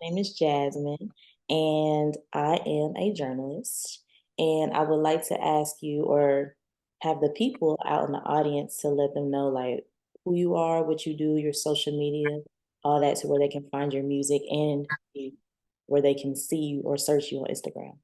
name is Jasmine, and I am a journalist. And I would like to ask you or have the people out in the audience to let them know like who you are, what you do, your social media, all that, to where they can find your music and where they can see you or search you on Instagram.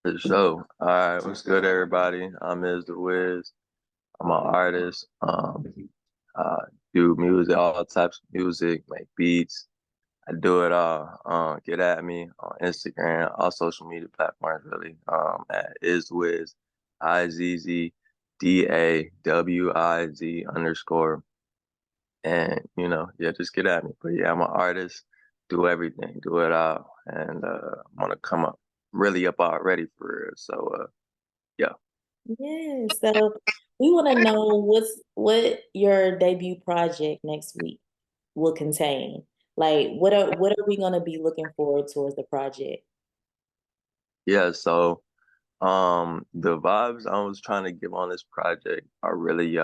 For sure. All right, what's good, everybody? I'm Izzdawiz. I'm an artist. Uh, do music, all types of music, make beats. I do it all. Get at me on Instagram, all social media platforms, really. At Izzdawiz, IZZDAWIZ _. And yeah, just get at me. But yeah, I'm an artist. Do everything, do it all, and I'm gonna come up really up already for real. So yeah. Yes. So we want to know what your debut project next week will contain. Like what are we gonna be looking forward towards the project? Yeah, so the vibes I was trying to give on this project are really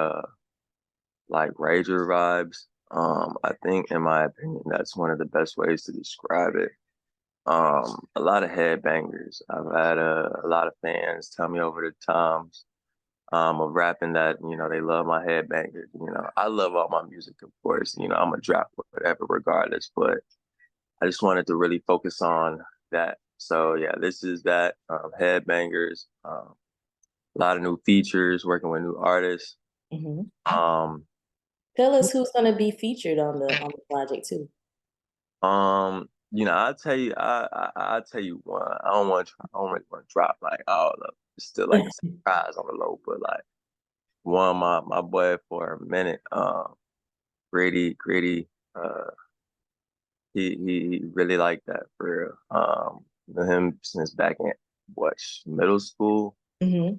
like rager vibes. I think in my opinion that's one of the best ways to describe it. A lot of headbangers. I've had a lot of fans tell me over the times of rapping that, they love my headbangers. I love all my music, of course. I'm a drop whatever regardless, but I just wanted to really focus on that. So yeah, this is that headbangers, a lot of new features, working with new artists. Mhm. Um, Tell us who's gonna be featured on the project too. I'll tell you, I'll tell you one. I don't really want to drop like all of them. It's still like a surprise on the low, but like one, my boy for a minute, Grady, he really liked that for real. Knew him since back in what middle school. Hmm.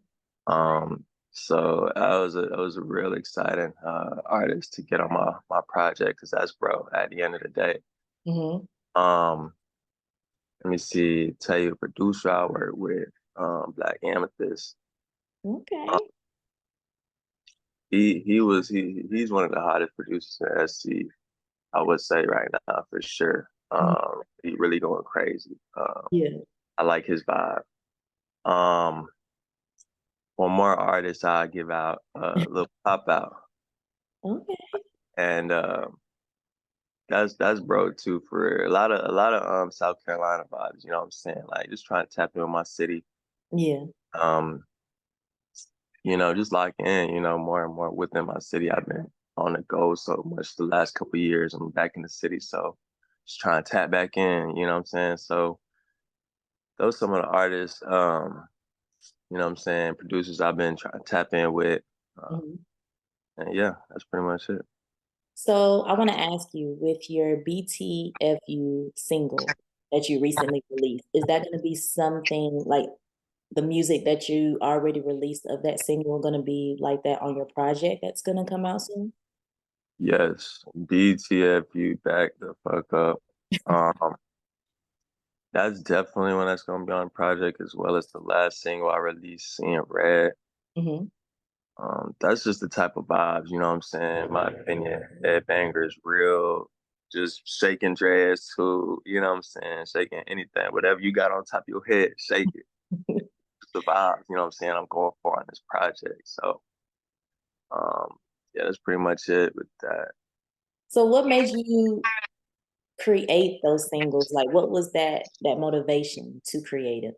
So that was a real exciting artist to get on my project because that's bro at the end of the day. Hmm. Um, Let me see, tell you a producer I work with, Black Amethyst. Um, Okay. he's one of the hottest producers in SC, I would say right now for sure. Mhm. He really going crazy. Yeah. I like his vibe. Um, one more artist I give out a little pop out, Okay. and that's bro too for real. A lot of South Carolina vibes. You know what I'm saying? Like just trying to tap in with my city. Yeah. Um, just lock in. More and more within my city. I've been on the go so much the last couple of years. I'm back in the city, so just trying to tap back in. You know what I'm saying? So those some of the artists. What I'm saying, producers I've been trying to tap in with. Uh, Mhm. and yeah, that's pretty much it. So I want to ask you, with your BTFU single that you recently released, is that going to be something like the music that you already released of that single going to be like that on your project that's going to come out soon? Yes, BTFU back the fuck up. Um, that's definitely when that's gonna be on the project as well as the last single I released, Seeing Red. Hmm. That's just the type of vibes, you know what I'm saying? In my opinion, Headbanger is real, just shaking dreads to, you know what I'm saying? Shaking anything, whatever you got on top of your head, shake it. It's the vibes, you know what I'm saying? I'm going for on this project. So, um, yeah, that's pretty much it with that. So what made you create those singles? Like what was that motivation to create it?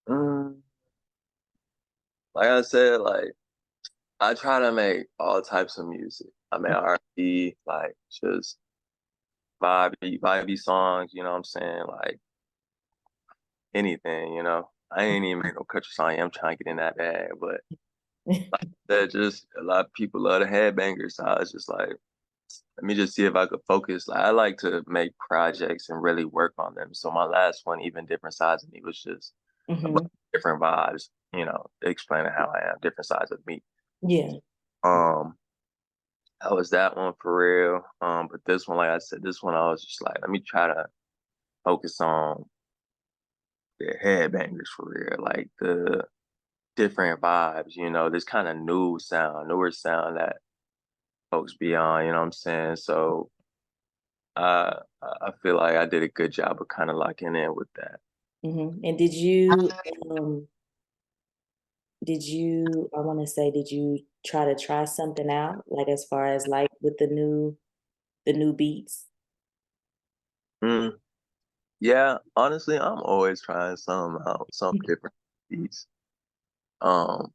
Mm, like I said, like I try to make all types of music. I make R&B, like just vibey songs, you know what I'm saying? Like anything. I ain't even make no country song. I'm trying to get in that bag, but that just a lot of people love the headbangers. So I was just like, let me just see if I could focus. Like I like to make projects and really work on them. So my last one, even different sides of me, was just a bunch Hmm. of different vibes. Explaining how I am, different sides of me. Yeah. Um, that was that one for real. But this one, like I said, this one I was just like, let me try to focus on the headbangers for real, like the different vibes, this kind of newer sound that folks be on, you know what I'm saying? So I feel like I did a good job of kind of locking in with that. And um I want to say, did you try something out, like as far as like with the new beats? Mm, yeah, honestly, I'm always trying some out, some different beats. Um,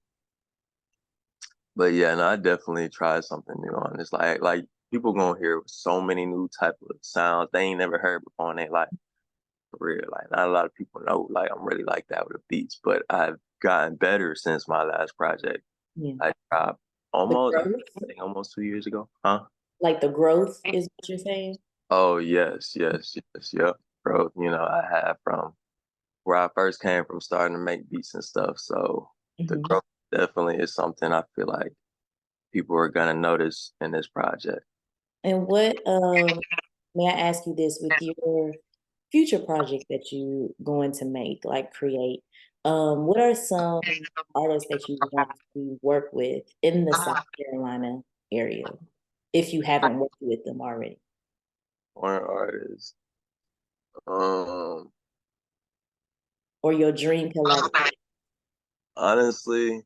but yeah, no, I definitely tried something new on this. Like people gonna hear so many new type of sounds they ain't never heard before in their life. For real. Like not a lot of people know like I'm really like that with the beats, but I've gotten better since my last project. Yeah. I dropped The almost I growth? think almost 2 years ago. Huh? Like the growth is what you're saying? Oh yes, yes, yes, yep. Bro, I have from where I first came from starting to make beats and stuff. So the Hmm. growth definitely is something I feel like people are gonna notice in this project. And may I ask you this, with your future project that you going to make, like create, what are some artists that you want to work with in the South Carolina area, if you haven't worked with them already? One artist. Um, Or your dream collaboration? honestly,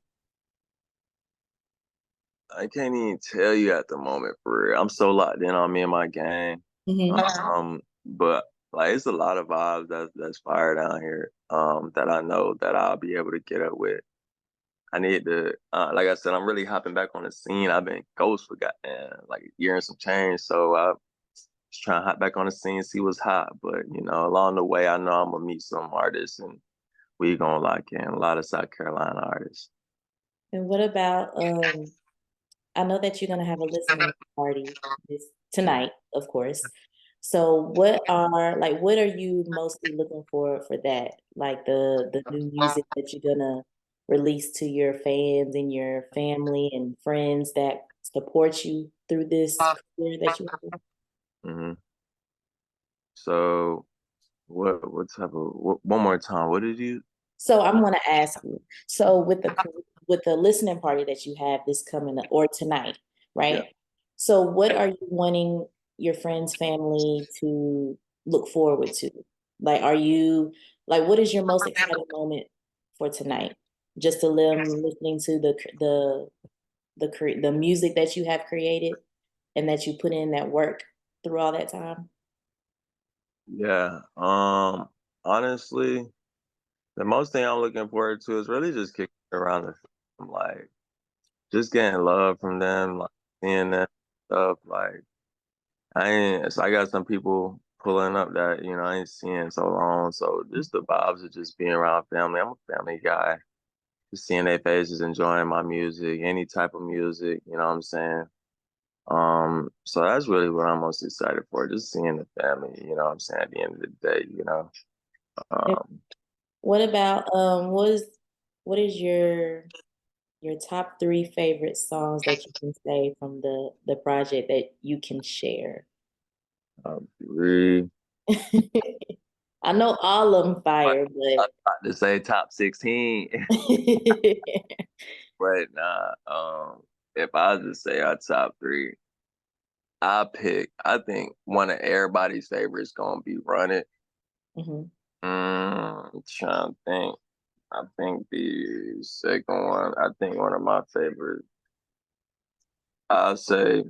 I can't even tell you at the moment for real. I'm so locked in on me and my game. Hmm. But like it's a lot of vibes that's fire down here. That I know that I'll be able to get up with. I need to, like I said, I'm really hopping back on the scene. I've been ghost for goddamn like a year and some change, so I just trying to hop back on the scene, see what's hot. But along the way, I know I'm gonna meet some artists, and we gonna lock in a lot of South Carolina artists. And what about I know that you're going to have a listening party this tonight, of course. So what are you mostly looking for that? Like the new music that you're gonna release to your fans and your family and friends that support you through this career that you have? Hmm. So what type of one more time? What did you? So I'm going to ask you. So with the listening party that you have this coming up, or tonight, Yeah. right? So what are you wanting your friends, family to look forward to? Like, what is your most exciting moment for tonight? Just to them listening to the music that you have created and that you put in that work through all that time. Yeah. Honestly, the most thing I'm looking forward to is really just kicking around the film, like just getting love from them, like seeing that stuff. Like I ain't, so I got some people pulling up that I ain't seen in so long. So just the vibes of just being around family. I'm a family guy. Just seeing their faces, enjoying my music, any type of music. You know what I'm saying? So that's really what I'm most excited for. Just seeing the family. You know what I'm saying? At the end of the day, Um, What about what is your top three favorite songs that you can say from the project that you can share? three. I know all of them I fire, was about to say top 16, but but nah. If I was to say our top three, I think one of everybody's favorites gonna be Run It. Mhm. Trying to think. I think the second one, I think one of my favorites, I'll say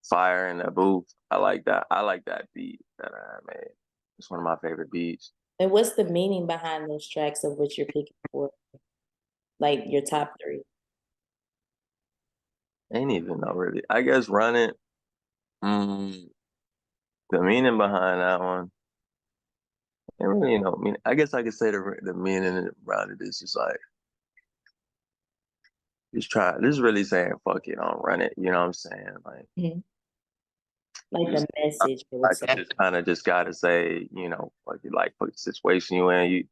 Fire in the Booth. I like that. I like that beat that I made. It's one of my favorite beats. And what's the meaning behind those tracks of what you're picking for, like your top three? Ain't even know really. I guess Run It. Mm, the meaning behind that one. And really, I guess I could say the meaning around it is just like just really saying fuck it, don't run it. You know what I'm saying? Like Mhm. Like just the message, I would like say. you just kind of just gotta say, fuck it, like fuck the situation you in,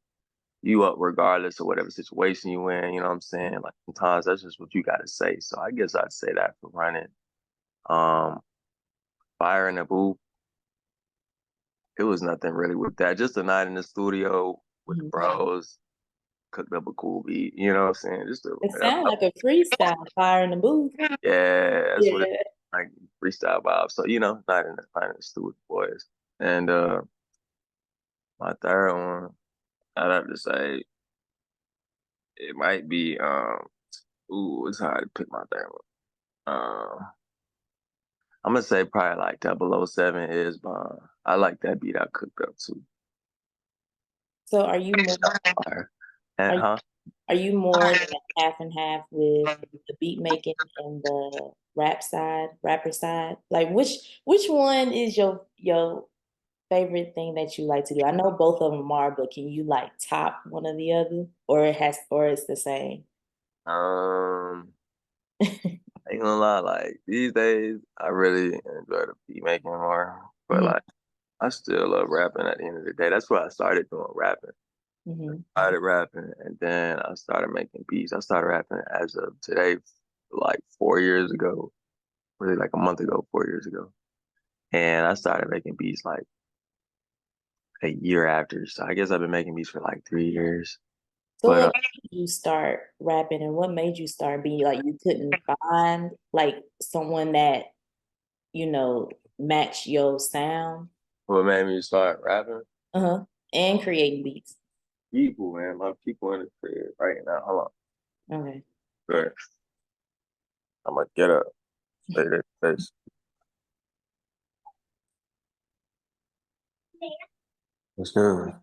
you up regardless of whatever situation you in. You know what I'm saying? Like sometimes that's just what you gotta say. So I guess I'd say that for running. Um, Fire in the Booth. It was nothing really with that. Just a night in the studio with the Mhm. bros, cooked up a cool beat. You know what I'm saying? It sounds like a freestyle, fire in the booth. Yeah, that's what it Yeah. like freestyle vibes. So not in the studio boys. And my third one, I'd have to say it might be ooh, it's hard to pick my third one. I'm gonna say probably like 007 is Bond. I like that beat I cooked up too. So are you more And, are huh? are you more like half and half with the beat making and the rapper side? Like which one is your favorite thing that you like to do? I know both of them are, but can you like top one or the other, or it's the same? I ain't gonna lie, like these days, I really enjoy the beat making more. But Hmm. like, I still love rapping at the end of the day. That's why I started doing rapping. Hmm. Started rapping, and then I started making beats. I started rapping as of today, like 4 years ago, really like a month ago, 4 years ago. And I started making beats like a year after. So I guess I've been making beats for like 3 years. So But what made you start rapping, and what made you start being like you couldn't find like someone that match your sound? what made me start rapping? Uh-huh. And creating beats. People, man, my people in the crib right now. Hold Okay. on. Good. I'm gonna get up. Say this face. What's good?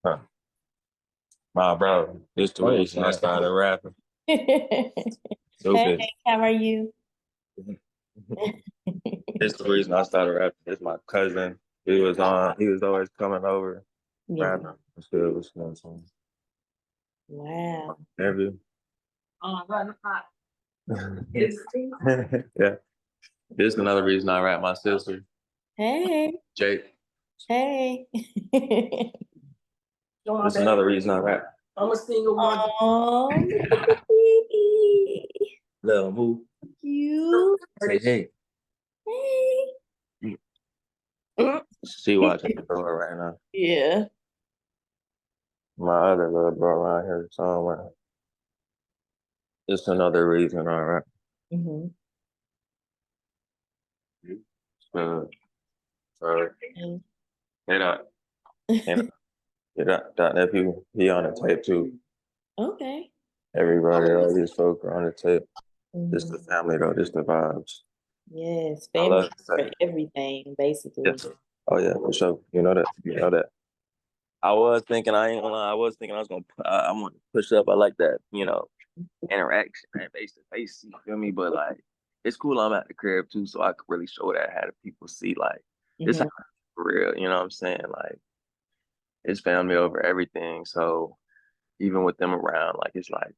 Huh. My bro, this the reason I started rapping. Hey, Stupid. how are you? This the reason I started rapping. This my cousin. He was always coming over, Yeah. rapping. What's good? What's good? Son? Wow. Interview. Yeah. This is another reason I rap my sister, Hey, Jake. hey. This is another reason I rap. I'm a single mother. Oh, look at the baby. Little move. You. Say hey. Hey. She watching the door right now. Yeah. My other little bro around here somewhere. Just another reason I rap. Hmm. Uh, uh, hey, hey, that nephew, he on the tape too. Okay. Everybody always folk on the tape. Just Hmm. the family though, just the vibes. Yes, I family love to say, for everything, basically. yes. Oh yeah, for sure. You know that. You know that. I was thinking, I ain't gonna lie, I was thinking I was gonna, I want to push up. I like that, interaction, man, face to face. You feel me? But like, it's cool. I'm at the crib too, so I could really show that how the people see like this how Hmm. for real. You know what I'm saying? Like, it's family over everything. So even with them around, like it's like,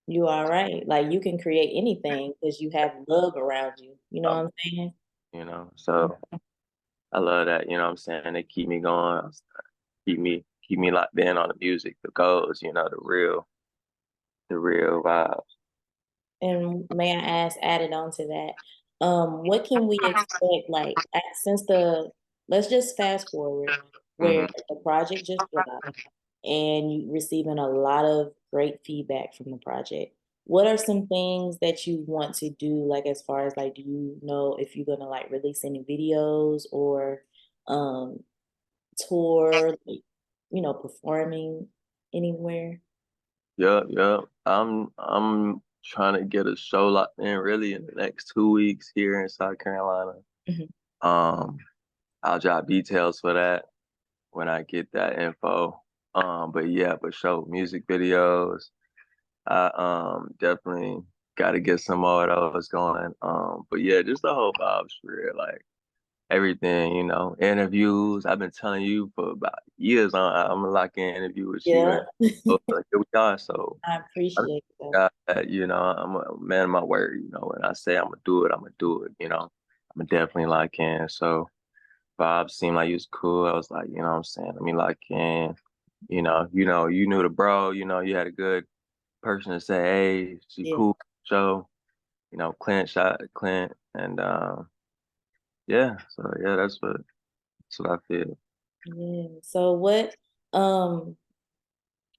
You are right. Like you can create anything because you have love around you. You know what um, I'm saying? So I love that. You know what I'm saying? They keep me going, keep me locked in on the music, the goals. The real vibe. And may I ask, added on to that, what can we expect? Like, since let's just fast forward where Hmm. the project just dropped and you receiving a lot of great feedback from the project. What are some things that you want to do? Like, as far as like, do you know if you're gonna like release any videos or um tour, like, performing anywhere? Yup, yup. I'm trying to get a show locked in really in the next 2 weeks here in South Carolina. Mhm. Um, I'll drop details for that when I get that info. But yeah, for sure, music videos. I definitely got to get some more of those going. But yeah, just the whole vibes for real, like everything, interviews. I've been telling you for about years on I'm gonna lock in interview with you, Yeah, and so, like, here we are. So I I appreciate that. got that, I'm a man of my word. When I say I'm gonna do it, I'm gonna do it. I'm gonna definitely lock in. So vibes seemed like you was cool. I was like, you know what I'm saying? Let me lock in. You knew the bro. You had a good person to say, hey, she Yeah. cool. So Clint, and yeah. So yeah, that's what I feel. Yeah. So what um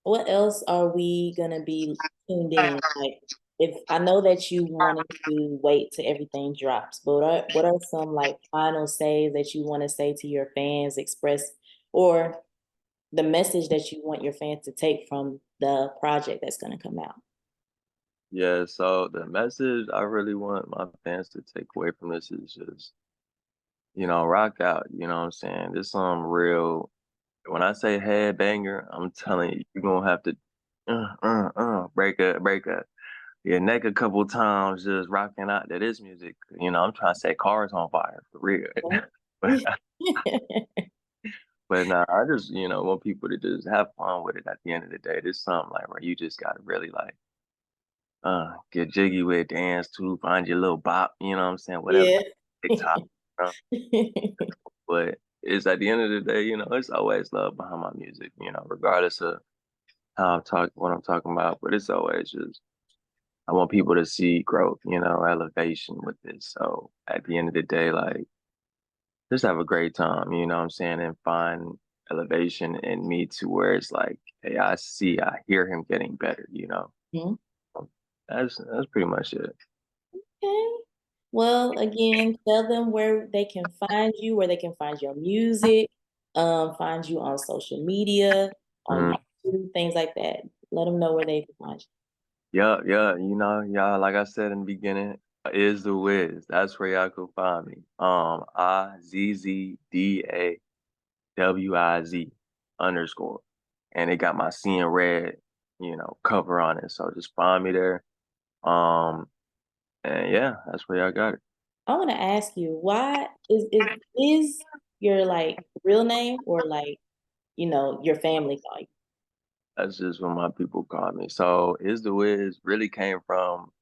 What else are we gonna be tuned in? Like, if I know that you wanted to wait till everything drops, but what are some like final says that you want to say to your fans, express, or the message that you want your fans to take from the project that's gonna come out? Yeah, so the message I really want my fans to take away from this is just, rock out, you know what I'm saying? This some real when I say headbanger, I'm telling you, you're gonna have to break up your neck a couple times just rocking out to this music. I'm trying to set cars on fire for real. But Okay. but nah, I just, want people to just have fun with it at the end of the day. This something like where you just gotta really like get jiggy with, dance to, find your little bop, you know what I'm saying? Whatever. Yeah. TikTok. You know? But it's at the end of the day, it's always love behind my music, regardless of what I'm talking about. But it's always just I want people to see growth, elevation with this. So at the end of the day, like just have a great time, you know what I'm saying, and find elevation in me to where it's like, hey, I hear him getting better. Mhm. That's pretty much it. Okay. Well, again, tell them where they can find you, where they can find your music, find you on social media, on Mhm. YouTube, things like that. Let them know where they can find Yeah, yeah, y'all, like I said in the beginning, is the Wiz. That's where y'all can find me. IZZDAWIZ_. And it got my C in red, cover on it. So just find me there. Um, and yeah, that's where y'all got it. I want to ask you, why is your like real name or like your family call you? That's just what my people call me. So is the Wiz really came from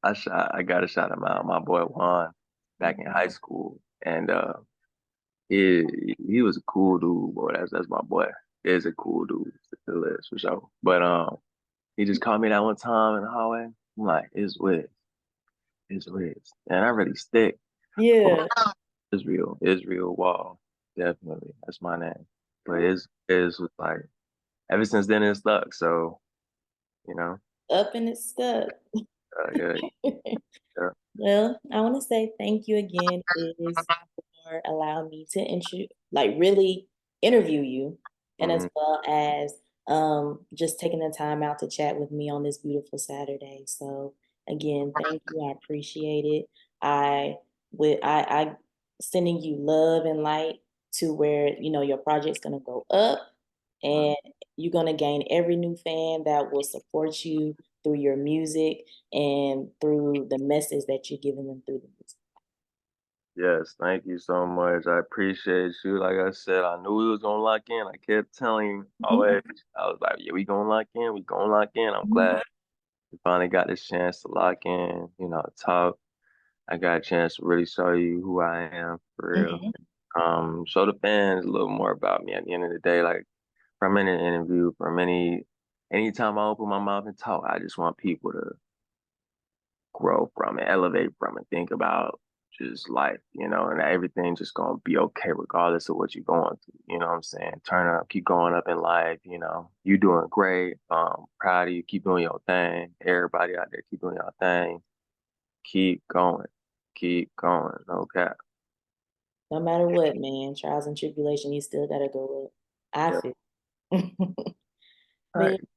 I gotta shout him out, my boy Juan back in high school. And he was a cool dude, boy. That's my boy. Is a cool dude still is for sure. But he just called me that one time in the hallway. I'm like, it's Wiz. And I really stick. Yeah, Israel Wall. Definitely. That's my name. But it's was like ever since then it's stuck. So, you know, up and it's stuck. yeah, yeah. Well, I want to say thank you again, Is, for allowing me to like really interview you, and as Mhm. well as just taking the time out to chat with me on this beautiful Saturday. So again, thank you. I appreciate it. I sending you love and light to where your project's gonna go up, and you're gonna gain every new fan that will support you through your music and through the message that you're giving them through the music. Yes, thank you so much. I appreciate you. Like I said, I knew we was gonna lock in. I kept telling you Mhm, always. I was like, yeah, we gonna lock in. We gonna lock in. I'm mhm, glad we finally got this chance to lock in, talk. I got a chance to really show you who I am for real. mhm. Show the fans a little more about me at the end of the day. Like from any interview, from anytime I open my mouth and talk, I just want people to grow from it, elevate from it, think about just life, and everything just gonna be okay regardless of what you're going through. You know what I'm saying? Turn up, keep going up in life, you doing great. Proud of you, keep doing your thing. Everybody out there, keep doing your thing. Keep going. Keep going. No cap. No matter what, man, trials and tribulation, you still gotta go up. I Yep. feel. All But yeah, right.